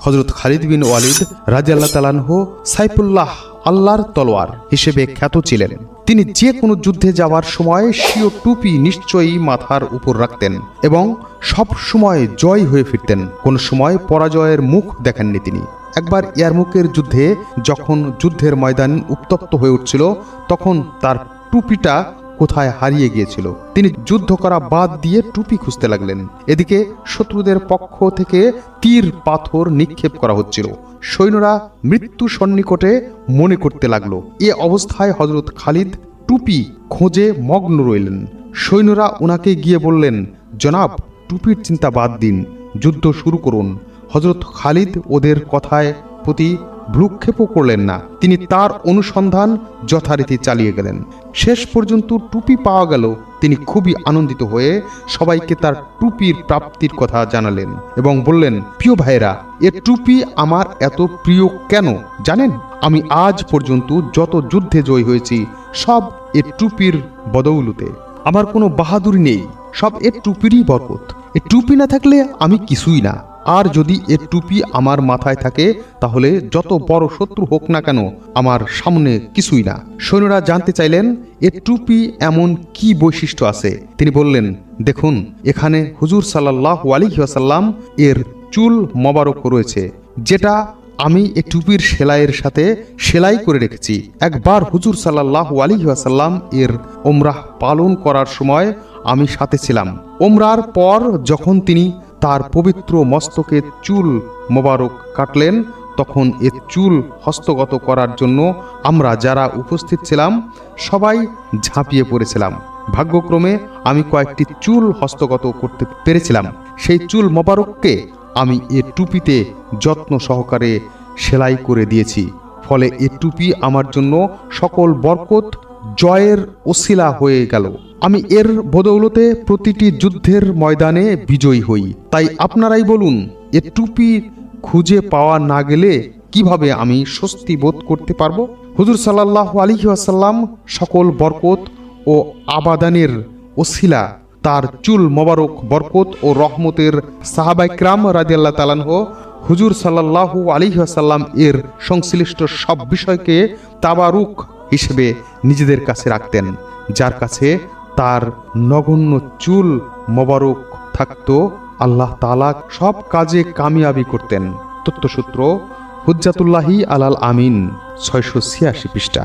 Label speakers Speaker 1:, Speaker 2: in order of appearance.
Speaker 1: হযরত খালিদ বিন ওয়ালিদ রাদিয়াল্লাহু তাআলা আনহু সাইফুল্লাহ আল্লাহর তলোয়ার হিসেবে খ্যাত ছিলেন। তিনি যে কোনো যুদ্ধে যাওয়ার সময় স্বীয় টুপি নিশ্চয়ই মাথার উপর রাখতেন এবং সব সময় জয় হয়ে ফিরতেন। কোনো সময় পরাজয়ের মুখ দেখেননি তিনি। একবার ইয়ারমুকের যুদ্ধে যখন যুদ্ধের ময়দান উত্তপ্ত হয়ে উঠছিল, তখন তার টুপিটা কোথায় হারিয়ে গিয়েছিল। তিনি যুদ্ধ করা বাদ দিয়ে টুপি খুঁজতে লাগলেন। এদিকে শত্রুদের পক্ষ থেকে তীর পাথর নিক্ষেপ করা হচ্ছিল। সৈন্যরা মৃত্যু সন্নিকটে মনে করতে লাগলো। এ অবস্থায় হযরত খালিদ টুপি খোঁজে মগ্ন রইলেন। সৈন্যরা ওনাকে গিয়ে বললেন, জনাব, টুপির চিন্তা বাদ দিন, যুদ্ধ শুরু করুন। হযরত খালিদ ওদের কথায় প্রতি ভ্রুক্ষেপও করলেন না। তিনি তার অনুসন্ধান যথারীতি চালিয়ে গেলেন। শেষ পর্যন্ত টুপি পাওয়া গেল। তিনি খুবই আনন্দিত হয়ে সবাইকে তার টুপির প্রাপ্তির কথা জানালেন এবং বললেন, প্রিয় ভাইরা, এ টুপি আমার এত প্রিয় কেন জানেন? আমি আজ পর্যন্ত যত যুদ্ধে জয় হয়েছি সব এ টুপির বদৌলতে। আমার কোনো বাহাদুরি নেই, সব এ টুপিরই বরকত। এ টুপি না থাকলে আমি কিছুই না। আর যদি এর টুপি আমার মাথায় থাকে তাহলে যত বড় শত্রু হোক না কেন আমার সামনে কিছুই না। সৈন্যরা জানতে চাইলেন, এর টুপি এমন কি বৈশিষ্ট্য আছে? তিনি বললেন, দেখুন, এখানে হুজুর সাল্লাল্লাহু আলাইহি ওয়াসাল্লাম এর চুল মোবারক রয়েছে, যেটা আমি এ টুপির সেলাইয়ের সাথে সেলাই করে রেখেছি। একবার হুজুর সাল্লাল্লাহু আলাইহি ওয়াসাল্লাম এর উমরাহ পালন করার সময় আমি সাথে ছিলাম। উমরার পর যখন তিনি তার পবিত্র মস্তকে চুল মোবারক কাটলেন, তখন এ চুল হস্তগত করার জন্য আমরা যারা উপস্থিত ছিলাম সবাই ঝাঁপিয়ে পড়েছিলাম। ভাগ্যক্রমে আমি কয়েকটি চুল হস্তগত করতে পেরেছিলাম। সেই চুল মোবারককে আমি এ টুপিতে যত্ন সহকারে সেলাই করে দিয়েছি। ফলে এ টুপি আমার জন্য সকল বরকত জয়ের ওসিলা হয়ে গেল। আমি এর বদৌলতে প্রতিটি যুদ্ধের ময়দানে বিজয়ী হই। তাই আপনারাই বলুন, এ টুপি খুঁজে পাওয়া না গেলে কিভাবে আমি স্বস্তি বোধ করতে পারবো? হুজুর সাল্লাল্লাহু আলাইহি ওয়াসাল্লাম সকল বরকত ও আবাদানের ওসিলা তার চুল মোবারক বরকত ও রহমতের সাহাবায়ে কিরাম রাদিয়াল্লাহু তাআলা আনহু হুজুর সাল্লাল্লাহু আলাইহি ওয়াসাল্লাম এর সংশ্লিষ্ট সব বিষয়কে তাবারুক হিসেবে নিজেদের কাছে রাখতেন। যার কাছে তার নগণ্য চুল মোবারক থাকত, আল্লাহ তাআলা সব কাজে কামিয়াবি করতেন। তথ্যসূত্র হুজ্জাতুল্লাহি আলাল আমিন, 686 পৃষ্ঠা।